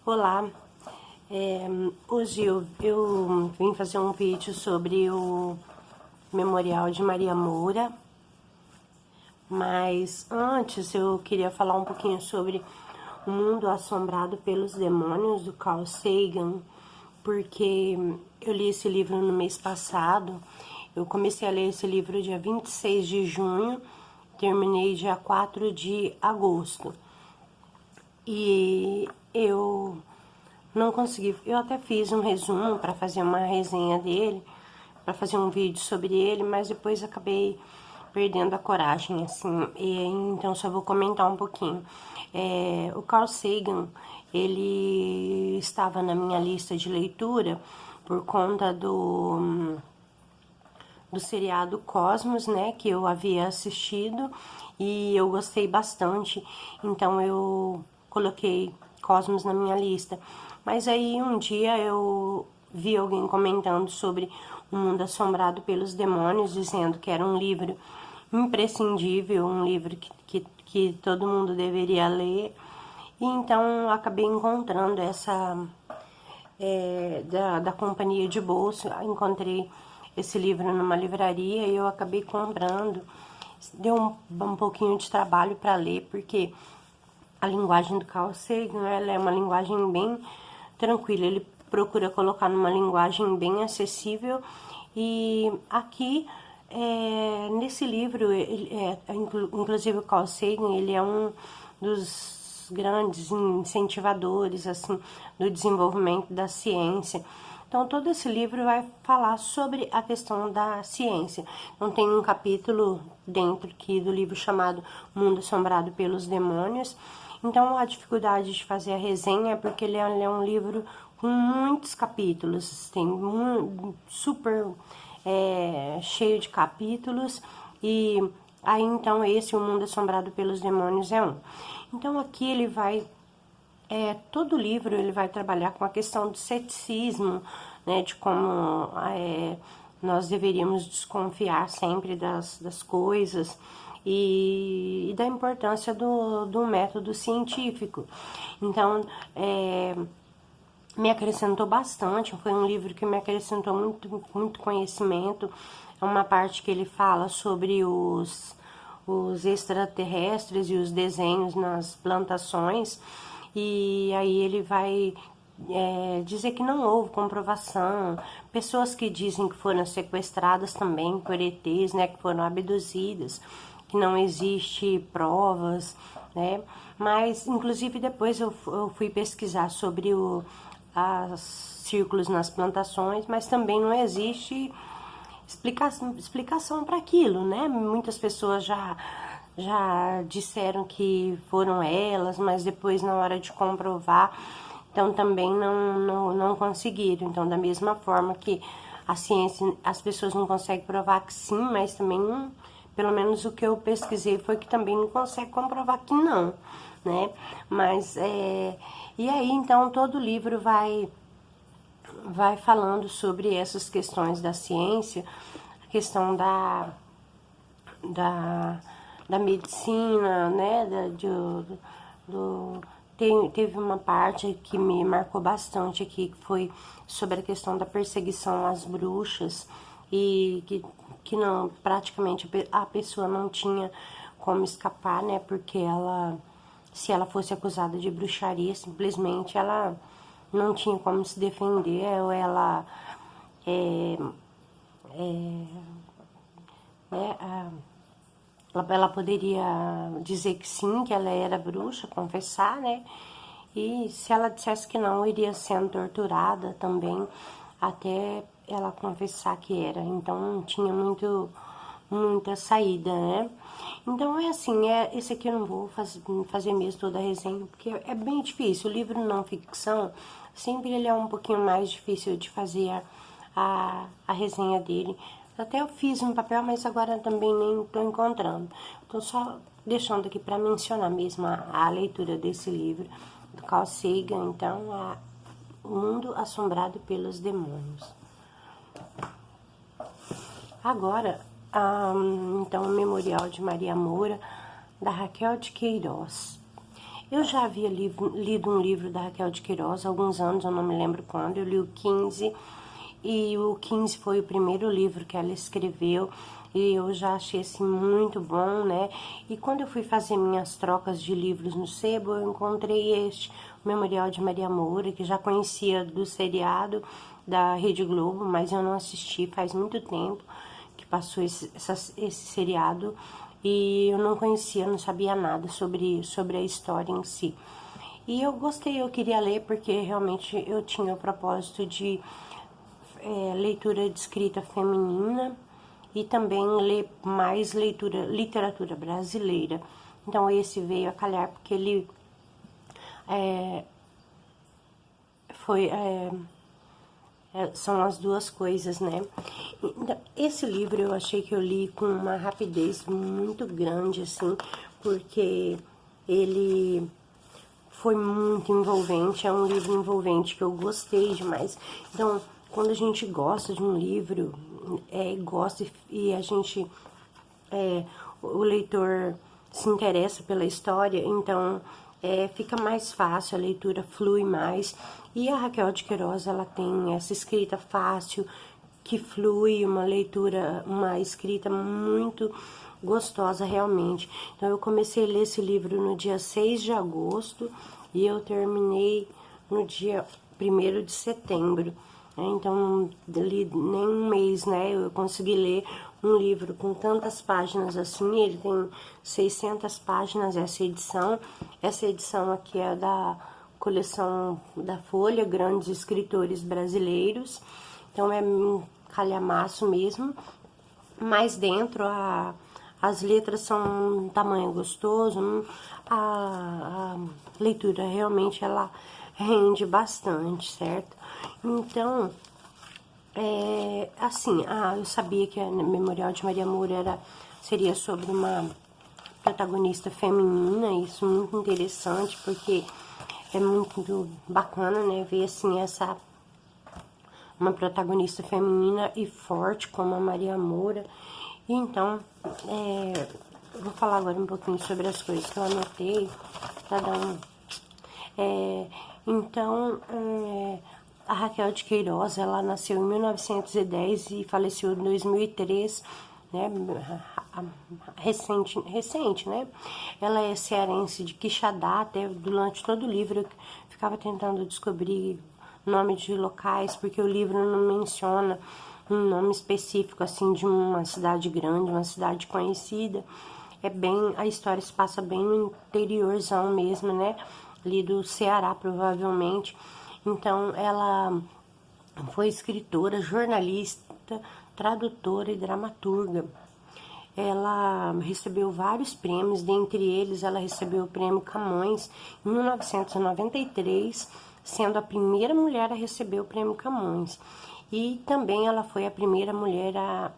Olá, hoje eu vim fazer um vídeo sobre o Memorial de Maria Moura, mas antes eu queria falar um pouquinho sobre O Mundo Assombrado pelos Demônios, do Carl Sagan, porque eu li esse livro no mês passado. Eu comecei a ler esse livro dia 26 de junho, terminei dia 4 de agosto. E eu não consegui, eu até fiz um resumo para fazer uma resenha dele, para fazer um vídeo sobre ele, mas depois acabei perdendo a coragem, assim, e então só vou comentar um pouquinho. O Carl Sagan, ele estava na minha lista de leitura por conta do seriado Cosmos, né, que eu havia assistido e eu gostei bastante, então eu coloquei Cosmos na minha lista. Mas aí um dia eu vi alguém comentando sobre O Mundo Assombrado pelos Demônios, dizendo que era um livro imprescindível, um livro que todo mundo deveria ler. E então eu acabei encontrando essa da Companhia de Bolsa, encontrei esse livro numa livraria e eu acabei comprando. Deu um pouquinho de trabalho para ler, porque a linguagem do Carl Sagan, ela é uma linguagem bem tranquila, ele procura colocar numa linguagem bem acessível, e aqui, nesse livro, inclusive o Carl Sagan, ele é um dos grandes incentivadores, assim, do desenvolvimento da ciência. Então, todo esse livro vai falar sobre a questão da ciência. Então, tem um capítulo dentro aqui do livro chamado Mundo Assombrado pelos Demônios. Então, a dificuldade de fazer a resenha é porque ele é um livro com muitos capítulos, tem super cheio de capítulos, e aí, então, esse O Mundo Assombrado pelos Demônios é um. Então, aqui ele vai todo livro ele vai trabalhar com a questão do ceticismo, né, de como nós deveríamos desconfiar sempre das coisas e da importância do método científico. Então, me acrescentou bastante, foi um livro que me acrescentou muito conhecimento. É uma parte que ele fala sobre os extraterrestres e os desenhos nas plantações, e aí ele vai dizer que não houve comprovação, pessoas que dizem que foram sequestradas também por ETs, né, que foram abduzidas, que não existe provas, né, mas inclusive depois eu fui pesquisar sobre os círculos nas plantações, mas também não existe explicação para aquilo, né? Muitas pessoas já disseram que foram elas, mas depois na hora de comprovar, então também não conseguiram. Então, da mesma forma que a ciência, as pessoas não conseguem provar que sim, mas também não, pelo menos o que eu pesquisei foi que também não consegue comprovar que não, né? Mas, e aí, então, todo livro vai falando sobre essas questões da ciência, a questão da medicina, né, teve uma parte que me marcou bastante aqui, que foi sobre a questão da perseguição às bruxas, e que não, praticamente a pessoa não tinha como escapar, né, porque se ela fosse acusada de bruxaria, simplesmente ela não tinha como se defender, ou ela ela poderia dizer que sim, que ela era bruxa, confessar, né? E se ela dissesse que não, iria sendo torturada também, até ela confessar que era. Então, não tinha muita saída, né? Então, é assim, esse aqui eu não vou fazer mesmo toda a resenha, porque é bem difícil. O livro não ficção, sempre ele é um pouquinho mais difícil de fazer a resenha dele. Até eu fiz um papel, mas agora também nem estou encontrando. Estou só deixando aqui para mencionar mesmo a leitura desse livro, do Carl Sagan, então, O Mundo Assombrado pelos Demônios. Agora, então, o Memorial de Maria Moura, da Raquel de Queiroz. Eu já havia lido um livro da Raquel de Queiroz há alguns anos, eu não me lembro quando, eu li o 15, e o 15 foi o primeiro livro que ela escreveu, e eu já achei assim muito bom, né? E quando eu fui fazer minhas trocas de livros no sebo, eu encontrei este, o Memorial de Maria Moura, que já conhecia do seriado da Rede Globo, mas eu não assisti faz muito tempo que passou esse seriado, e eu não conhecia, não sabia nada sobre a história em si. E eu gostei, eu queria ler porque realmente eu tinha o propósito de leitura de escrita feminina e também ler mais literatura brasileira. Então esse veio a calhar porque ele foi são as duas coisas, né? Então, esse livro eu achei que eu li com uma rapidez muito grande, assim, porque ele foi muito envolvente, é um livro envolvente que eu gostei demais. Então, quando a gente gosta de um livro, gosta e a gente, o leitor se interessa pela história, então fica mais fácil, a leitura flui mais. E a Raquel de Queiroz, ela tem essa escrita fácil, que flui, uma leitura, uma escrita muito gostosa realmente. Então eu comecei a ler esse livro no dia 6 de agosto e eu terminei no dia 1º de setembro. Então, li nem um mês, né, eu consegui ler um livro com tantas páginas assim. Ele tem 600 páginas, essa edição. Essa edição aqui é da coleção da Folha, Grandes Escritores Brasileiros. Então, é um calhamaço mesmo, mas dentro as letras são um tamanho gostoso, a leitura realmente ela rende bastante, certo? Então, assim, eu sabia que a Memorial de Maria Moura seria sobre uma protagonista feminina, isso é muito interessante, porque é muito bacana, né, ver assim uma protagonista feminina e forte como a Maria Moura. E então, eu vou falar agora um pouquinho sobre as coisas que eu anotei, cada um. A Raquel de Queiroz, ela nasceu em 1910 e faleceu em 2003, né, recente, né? Ela é cearense de Quixadá, até durante todo o livro eu ficava tentando descobrir nome de locais, porque o livro não menciona um nome específico, assim, de uma cidade grande, uma cidade conhecida. A história se passa bem no interiorzão mesmo, né? Ali do Ceará, provavelmente. Então, ela foi escritora, jornalista, tradutora e dramaturga. Ela recebeu vários prêmios, dentre eles ela recebeu o prêmio Camões em 1993, sendo a primeira mulher a receber o prêmio Camões. E também ela foi a primeira mulher a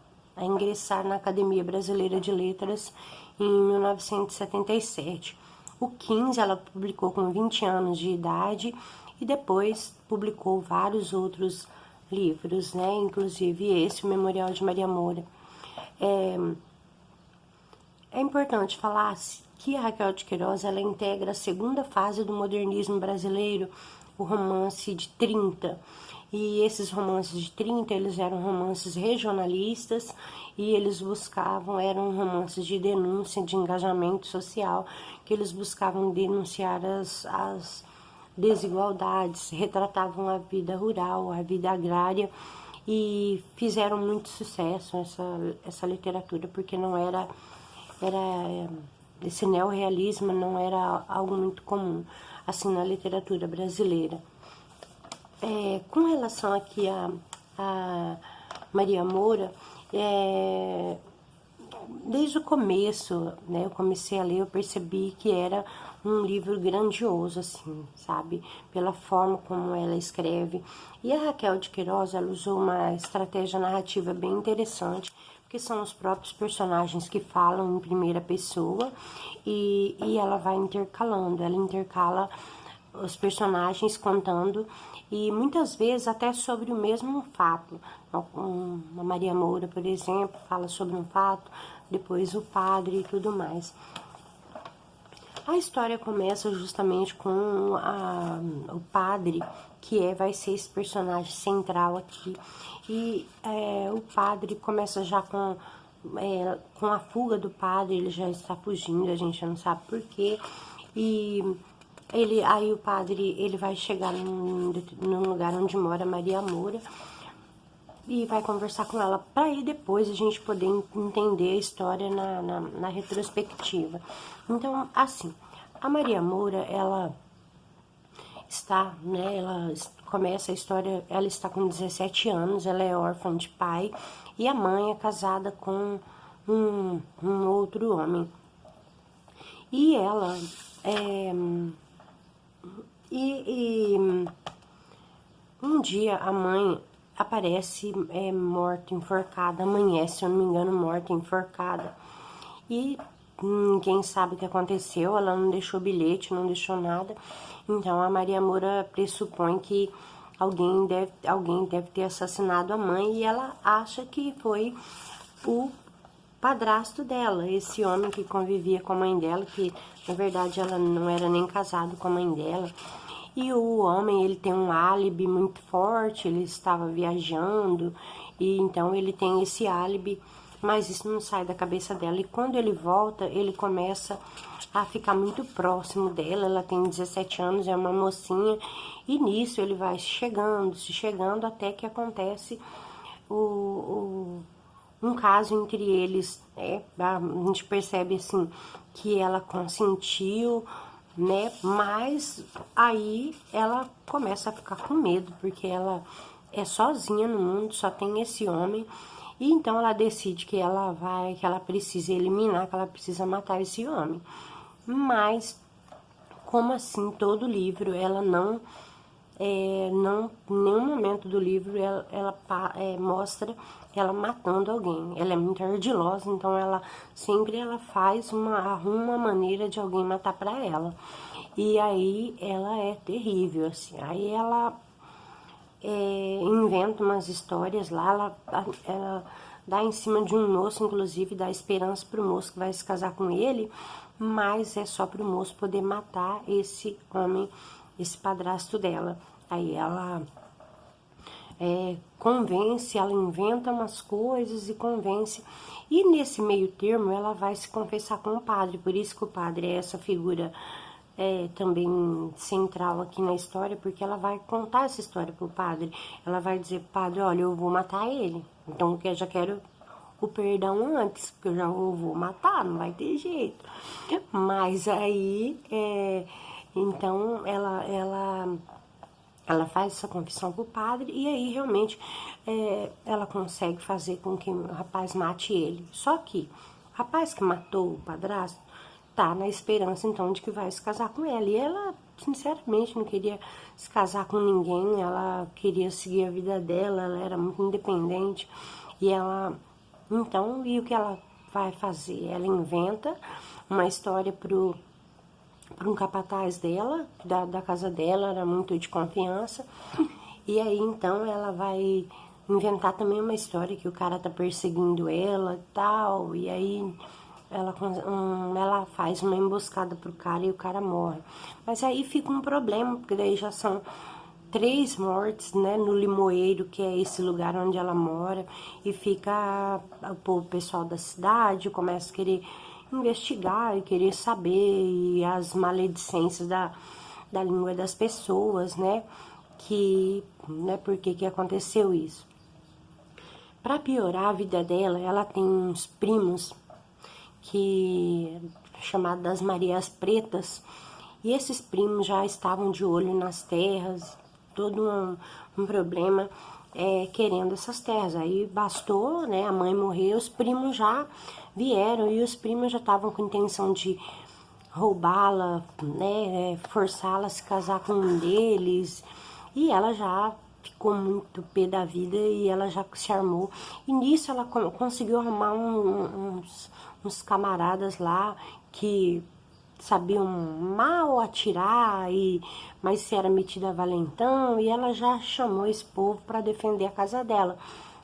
ingressar na Academia Brasileira de Letras em 1977. O 15 ela publicou com 20 anos de idade e depois publicou vários outros livros, né? Inclusive esse, o Memorial de Maria Moura. É importante falar que a Raquel de Queiroz ela integra a segunda fase do modernismo brasileiro, o romance de 30. E esses romances de 30, eles eram romances regionalistas e eles eram romances de denúncia, de engajamento social, que eles buscavam denunciar as desigualdades, retratavam a vida rural, a vida agrária, e fizeram muito sucesso essa literatura, porque não era esse neorrealismo não era algo muito comum assim na literatura brasileira. Com relação aqui a Maria Moura, desde o começo, né, eu comecei a ler, eu percebi que era um livro grandioso, assim, sabe? Pela forma como ela escreve. E a Raquel de Queiroz, ela usou uma estratégia narrativa bem interessante, porque são os próprios personagens que falam em primeira pessoa e ela vai intercalando, ela intercala os personagens contando e muitas vezes até sobre o mesmo fato. A Maria Moura, por exemplo, fala sobre um fato, depois o padre e tudo mais. A história começa justamente com o padre, vai ser esse personagem central aqui. E o padre começa já com a fuga do padre, ele já está fugindo, a gente não sabe por quê. E aí o padre, ele vai chegar num lugar onde mora Maria Moura e vai conversar com ela, para aí depois a gente poder entender a história na retrospectiva. Então, assim, a Maria Moura, ela está, né, ela começa a história, ela está com 17 anos, ela é órfã de pai, e a mãe é casada com um outro homem. E ela, um dia a mãe aparece morta, enforcada, amanhece, se eu não me engano, morta, enforcada. E ninguém sabe o que aconteceu, ela não deixou bilhete, não deixou nada. Então a Maria Moura pressupõe que alguém deve ter assassinado a mãe, e ela acha que foi o padrasto dela, esse homem que convivia com a mãe dela, que na verdade ela não era nem casado com a mãe dela. E o homem, ele tem um álibi muito forte, ele estava viajando, e então ele tem esse álibi, mas isso não sai da cabeça dela. E quando ele volta, ele começa a ficar muito próximo dela, ela tem 17 anos, é uma mocinha, e nisso ele vai se chegando, até que acontece um caso entre eles, né? A gente percebe assim que ela consentiu, né? Mas aí ela começa a ficar com medo, porque ela é sozinha no mundo, só tem esse homem. E então ela decide que ela precisa eliminar, que ela precisa matar esse homem. Mas, como assim, todo livro, ela não, em nenhum momento do livro ela mostra ela matando alguém. Ela é muito ardilosa, então ela sempre arruma uma maneira de alguém matar pra ela. E aí ela é terrível, assim. Aí ela inventa umas histórias lá, ela dá em cima de um moço, inclusive dá esperança pro moço que vai se casar com ele, mas é só pro moço poder matar esse homem, esse padrasto dela. Aí ela convence, ela inventa umas coisas e convence. E nesse meio termo ela vai se confessar com o padre, por isso que o padre é essa figura também central aqui na história, porque ela vai contar essa história pro padre. Ela vai dizer pro padre, olha, eu vou matar ele, então eu já quero o perdão antes, porque eu já vou matar, não vai ter jeito. Mas aí, então ela faz essa confissão pro padre, e aí realmente ela consegue fazer com que o rapaz mate ele. Só que o rapaz que matou o padrasto tá na esperança então de que vai se casar com ela. E ela, sinceramente, não queria se casar com ninguém, ela queria seguir a vida dela, ela era muito independente. E e o que ela vai fazer? Ela inventa uma história pro um capataz dela, da casa dela, era muito de confiança. E aí, então, ela vai inventar também uma história que o cara tá perseguindo ela e tal. E aí, ela faz uma emboscada pro cara e o cara morre. Mas aí fica um problema, porque daí já são 3 mortes, né, no Limoeiro, que é esse lugar onde ela mora. E fica o pessoal da cidade começa a querer investigar e querer saber, e as maledicências da língua das pessoas, né, por que aconteceu isso. Para piorar a vida dela, ela tem uns primos chamados das Marias Pretas, e esses primos já estavam de olho nas terras, todo um problema querendo essas terras. Aí bastou, né, a mãe morrer, os primos já vieram, e os primos já estavam com intenção de roubá-la, né, forçá-la a se casar com um deles, e ela já ficou muito pé da vida, e ela já se armou. E nisso ela conseguiu arrumar uns camaradas lá que sabiam mal atirar, mas se era metida a valentão, e ela já chamou esse povo para defender a casa dela.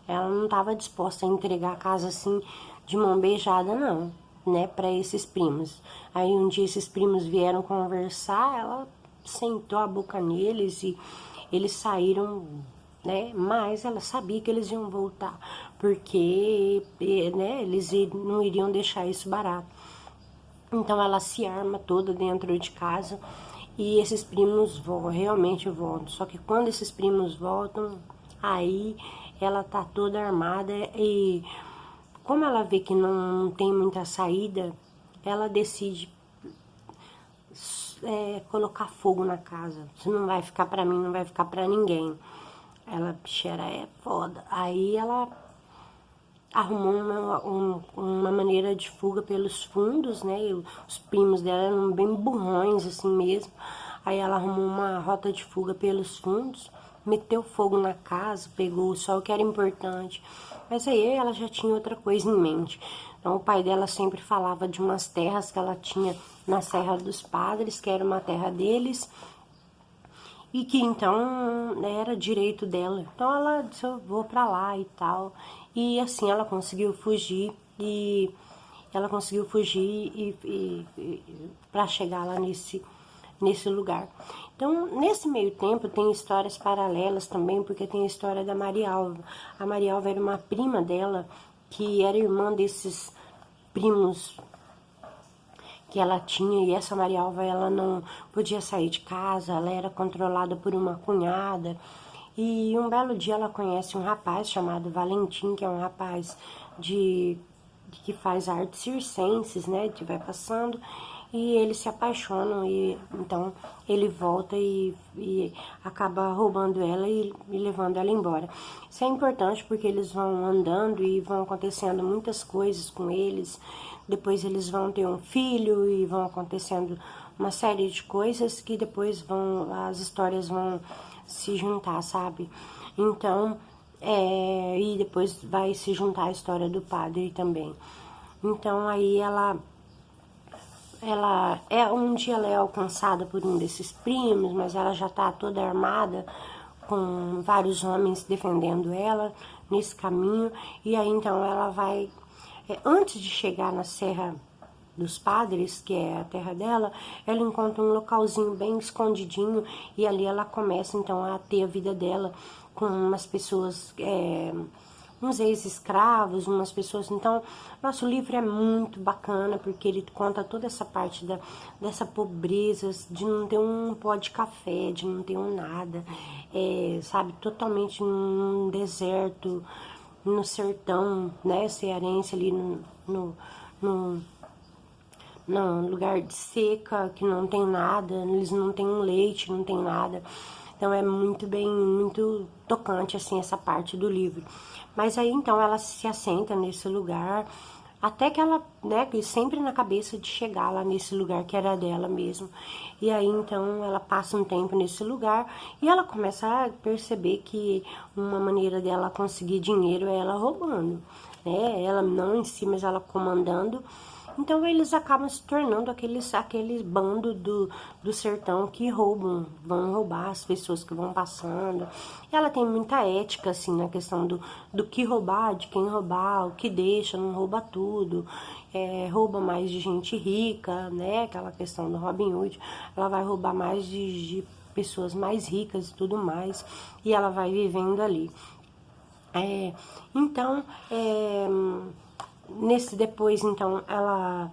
Ela não estava disposta a entregar a casa assim de mão beijada, não. né, para esses primos. Aí um dia esses primos vieram conversar, ela sentou a boca neles e eles saíram, né, mas ela sabia que eles iam voltar, porque, né, eles não iriam deixar isso barato. Então ela se arma toda dentro de casa e esses primos realmente voltam. Só que quando esses primos voltam, aí ela tá toda armada e como ela vê que não tem muita saída, ela decide colocar fogo na casa. Isso não vai ficar pra mim, não vai ficar pra ninguém. Ela, bicheira, é foda. Aí ela arrumou uma maneira de fuga pelos fundos, né? E os primos dela eram bem burrões, assim mesmo. Aí ela arrumou uma rota de fuga pelos fundos, meteu fogo na casa, pegou só o que era importante. Mas aí ela já tinha outra coisa em mente. Então o pai dela sempre falava de umas terras que ela tinha na Serra dos Padres, que era uma terra deles, e que então, né, era direito dela. Então ela disse, eu vou pra lá e tal. E assim ela conseguiu fugir e para chegar lá nesse lugar. Então, nesse meio tempo tem histórias paralelas também, porque tem a história da Maria Alva. A Maria Alva era uma prima dela, que era irmã desses primos que ela tinha, e essa Maria Alva, ela não podia sair de casa, ela era controlada por uma cunhada, e um belo dia ela conhece um rapaz chamado Valentim, que é um rapaz que faz artes circenses, né, que vai passando, e eles se apaixonam, e então ele volta e acaba roubando ela e levando ela embora. Isso é importante porque eles vão andando e vão acontecendo muitas coisas com eles, depois eles vão ter um filho e vão acontecendo uma série de coisas que depois as histórias vão se juntar, sabe? Então, e depois vai se juntar a história do padre também. Então aí um dia ela é alcançada por um desses primos, mas ela já tá toda armada, com vários homens defendendo ela nesse caminho, e aí então ela vai, antes de chegar na Serra dos Padres, que é a terra dela, ela encontra um localzinho bem escondidinho, e ali ela começa então a ter a vida dela com umas pessoas, uns ex-escravos, umas pessoas. Então, nosso livro é muito bacana, porque ele conta toda essa parte dessa pobreza, de não ter um pó de café, de não ter um nada, sabe, totalmente num deserto, no sertão, né, cearense, ali no lugar de seca, que não tem nada, eles não têm um leite, não tem nada. Então é muito tocante, assim, essa parte do livro. Mas aí, então, ela se assenta nesse lugar, até que ela, né, sempre na cabeça de chegar lá nesse lugar que era dela mesmo. E aí, então, ela passa um tempo nesse lugar e ela começa a perceber que uma maneira dela conseguir dinheiro é ela roubando, né? Ela não em si, mas ela comandando. Então eles acabam se tornando aqueles bando do sertão que vão roubar as pessoas que vão passando. Ela tem muita ética, assim, na questão do que roubar, de quem roubar, o que deixa, não rouba tudo. Rouba mais de gente rica, né? Aquela questão do Robin Hood. Ela vai roubar mais de pessoas mais ricas e tudo mais. E ela vai vivendo ali. Então, depois, então, ela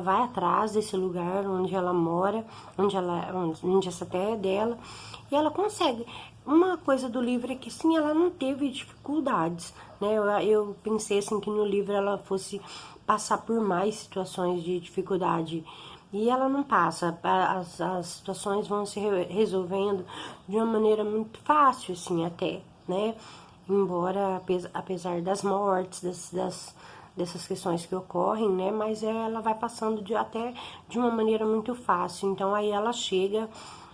vai atrás desse lugar onde ela mora, onde essa terra é dela, e ela consegue. Uma coisa do livro é que, sim, ela não teve dificuldades, né? Eu pensei, assim, que no livro ela fosse passar por mais situações de dificuldade, e ela não passa. As situações vão se resolvendo de uma maneira muito fácil, assim, até, né? Embora, apesar das mortes, dessas questões que ocorrem, né? Mas ela vai passando até de uma maneira muito fácil. Então, aí ela chega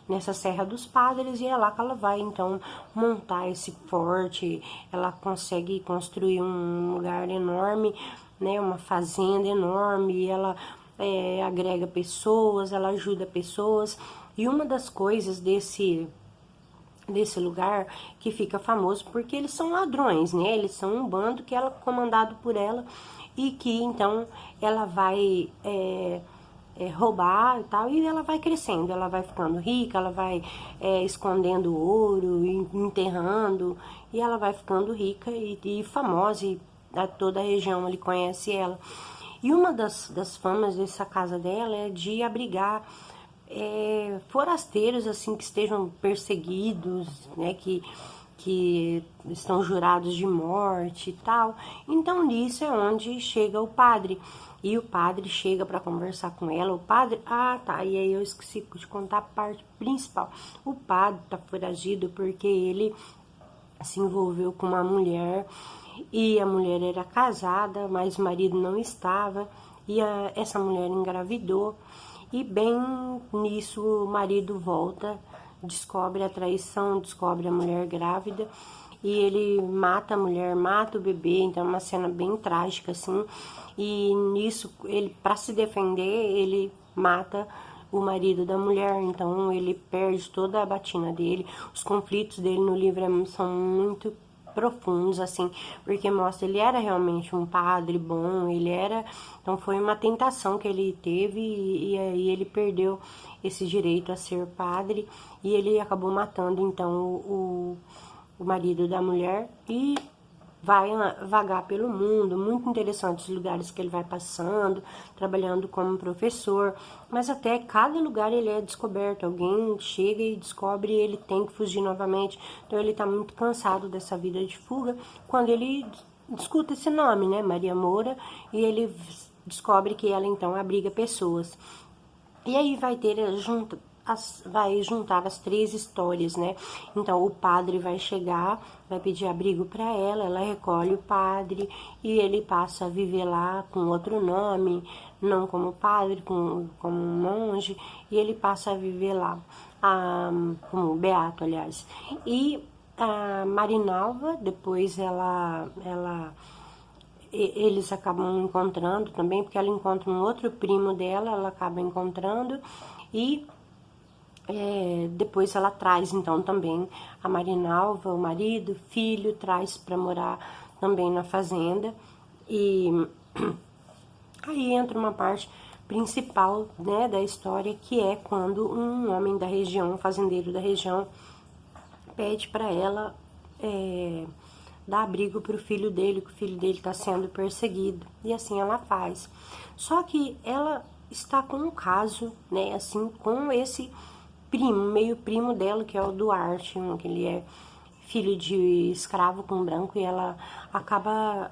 nessa Serra dos Padres e é lá que ela vai, então, montar esse forte. Ela consegue construir um lugar enorme, né? Uma fazenda enorme, e ela agrega pessoas, ela ajuda pessoas. E uma das coisas desse lugar que fica famoso porque eles são ladrões, né? Eles são um bando que ela comandado por ela e que então ela vai roubar e tal, e ela vai crescendo, ela vai ficando rica, ela vai escondendo ouro, enterrando, e ela vai ficando rica e famosa, e toda a região ali conhece ela. E uma das famas dessa casa dela é de abrigar forasteiros assim que estejam perseguidos, né, que estão jurados de morte e tal. Então nisso é onde chega o padre. E o padre chega para conversar com ela. O padre, e aí eu esqueci de contar a parte principal. O padre tá foragido porque ele se envolveu com uma mulher e a mulher era casada, mas o marido não estava, e essa mulher engravidou. E bem nisso o marido volta, descobre a traição, descobre a mulher grávida e ele mata a mulher, mata o bebê. Então é uma cena bem trágica assim. E nisso ele, para se defender, ele mata o marido da mulher. Então ele perde toda a batina dele. Os conflitos dele no livro são muito profundos, assim, porque mostra ele era realmente um padre bom, ele era, então foi uma tentação que ele teve e aí ele perdeu esse direito a ser padre e ele acabou matando então o marido da mulher e vai vagar pelo mundo, muito interessante os lugares que ele vai passando, trabalhando como professor, mas até cada lugar ele é descoberto, alguém chega e descobre e ele tem que fugir novamente, então ele tá muito cansado dessa vida de fuga, quando ele escuta esse nome, né, Maria Moura, e ele descobre que ela então abriga pessoas. E aí vai ter vai juntar as três histórias, né? Então o padre vai chegar, vai pedir abrigo para ela recolhe o padre e ele passa a viver lá com outro nome, não como padre, como monge, e ele passa a viver lá, como beato, aliás. E a Marinalva, depois eles acabam encontrando também, porque ela encontra um outro primo dela, ela acaba encontrando e depois ela traz então também a Marinalva, o marido, filho, traz para morar também na fazenda e aí entra uma parte principal, né, da história, que é quando um homem da região, um fazendeiro da região, pede para ela dar abrigo para o filho dele, que o filho dele está sendo perseguido, e assim ela faz. Só que ela está com um caso, né, assim, com esse primo, meio primo dela, que é o Duarte, que ele é filho de escravo com branco, e ela acaba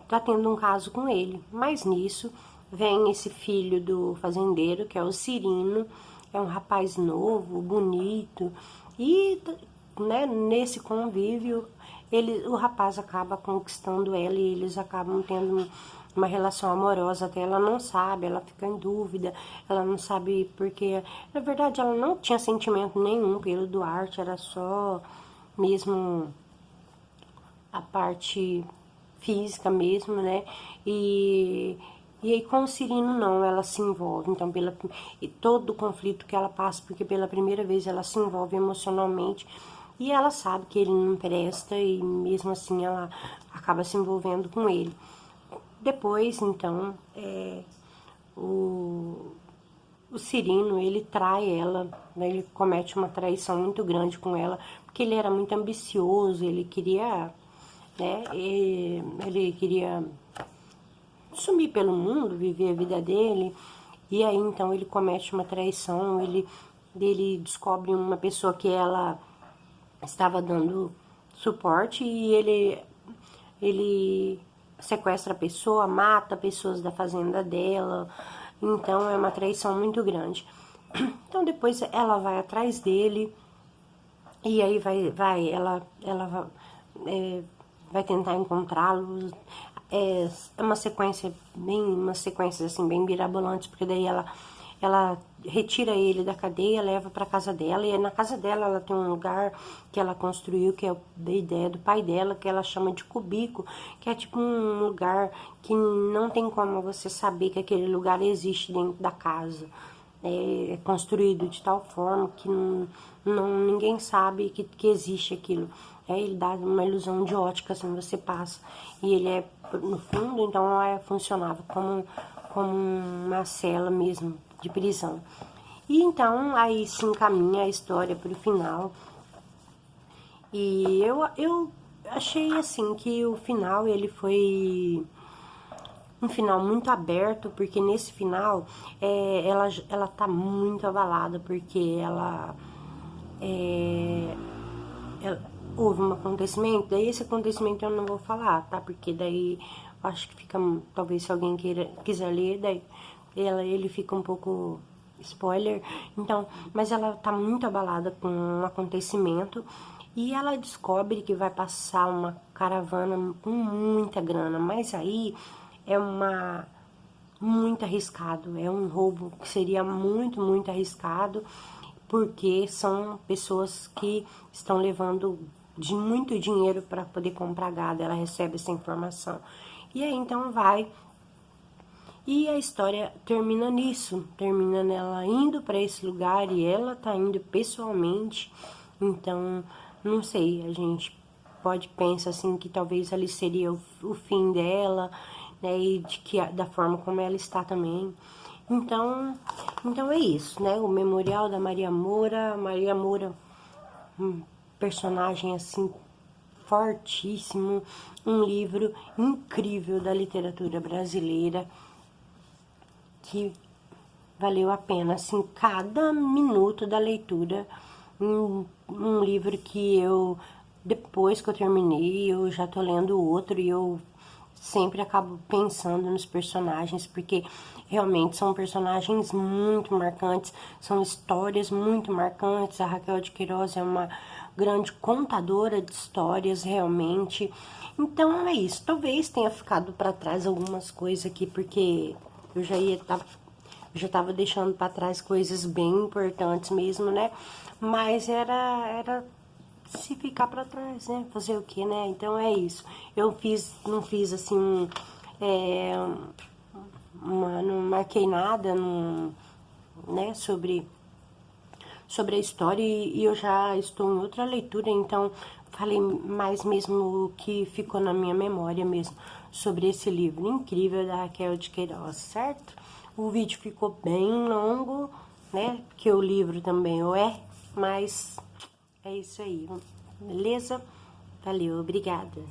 tá tendo um caso com ele. Mas nisso vem esse filho do fazendeiro, que é o Cirino, é um rapaz novo, bonito, e né, nesse convívio o rapaz acaba conquistando ela e eles acabam tendo uma relação amorosa, até ela não sabe, ela fica em dúvida, ela não sabe porque, na verdade, ela não tinha sentimento nenhum pelo Duarte, era só mesmo a parte física mesmo, né? E aí com o Cirino não, ela se envolve, então e todo o conflito que ela passa, porque pela primeira vez ela se envolve emocionalmente e ela sabe que ele não presta e mesmo assim ela acaba se envolvendo com ele. Depois, então, o Cirino, ele trai ela, né? Ele comete uma traição muito grande com ela, porque ele era muito ambicioso, ele queria, né, ele queria sumir pelo mundo, viver a vida dele, e aí então ele comete uma traição, ele descobre uma pessoa que ela estava dando suporte e ele sequestra a pessoa, mata pessoas da fazenda dela, então é uma traição muito grande. Então depois ela vai atrás dele e aí ela vai tentar encontrá-lo. É uma sequência umas sequências assim bem mirabolantes, porque daí ela retira ele da cadeia, leva para casa dela, e na casa dela ela tem um lugar que ela construiu, que é da ideia do pai dela, que ela chama de cubico, que é tipo um lugar que não tem como você saber que aquele lugar existe dentro da casa. é construído de tal forma que ninguém sabe que existe aquilo. Ele dá uma ilusão de ótica, assim, você passa. E ele é, no fundo, então, funcionava como uma cela mesmo, de prisão. E então, aí se encaminha a história para o final. E eu achei, assim, que o final, ele foi um final muito aberto, porque nesse final ela tá muito abalada, porque houve um acontecimento, daí esse acontecimento eu não vou falar, tá? Porque daí acho que fica, talvez se alguém quiser ler, daí ele fica um pouco spoiler, então, mas ela tá muito abalada com um acontecimento e ela descobre que vai passar uma caravana com muita grana, mas aí é muito arriscado, é um roubo que seria muito, muito arriscado, porque são pessoas que estão levando de muito dinheiro para poder comprar gado, ela recebe essa informação. E aí então vai. E a história termina nisso, termina nela indo para esse lugar e ela tá indo pessoalmente. Então, não sei, a gente pode pensar assim que talvez ali seria o fim dela, né, e de que da forma como ela está também. Então é isso, né? O Memorial da Maria Moura, um personagem assim fortíssimo, um livro incrível da literatura brasileira que valeu a pena, assim, cada minuto da leitura. Um livro que eu, depois que eu terminei, eu já tô lendo outro e eu sempre acabo pensando nos personagens, porque realmente são personagens muito marcantes, são histórias muito marcantes. A Raquel de Queiroz é uma grande contadora de histórias, realmente. Então é isso. Talvez tenha ficado para trás algumas coisas aqui, porque eu já tava deixando para trás coisas bem importantes mesmo, né? Mas era se ficar para trás, né? Fazer o que, né? Então é isso. Não fiz assim, não marquei nada, né? Sobre a história e eu já estou em outra leitura, então falei mais mesmo o que ficou na minha memória mesmo sobre esse livro incrível da Raquel de Queiroz, certo? O vídeo ficou bem longo, né? Que o livro também mas é isso aí, beleza? Valeu, obrigada.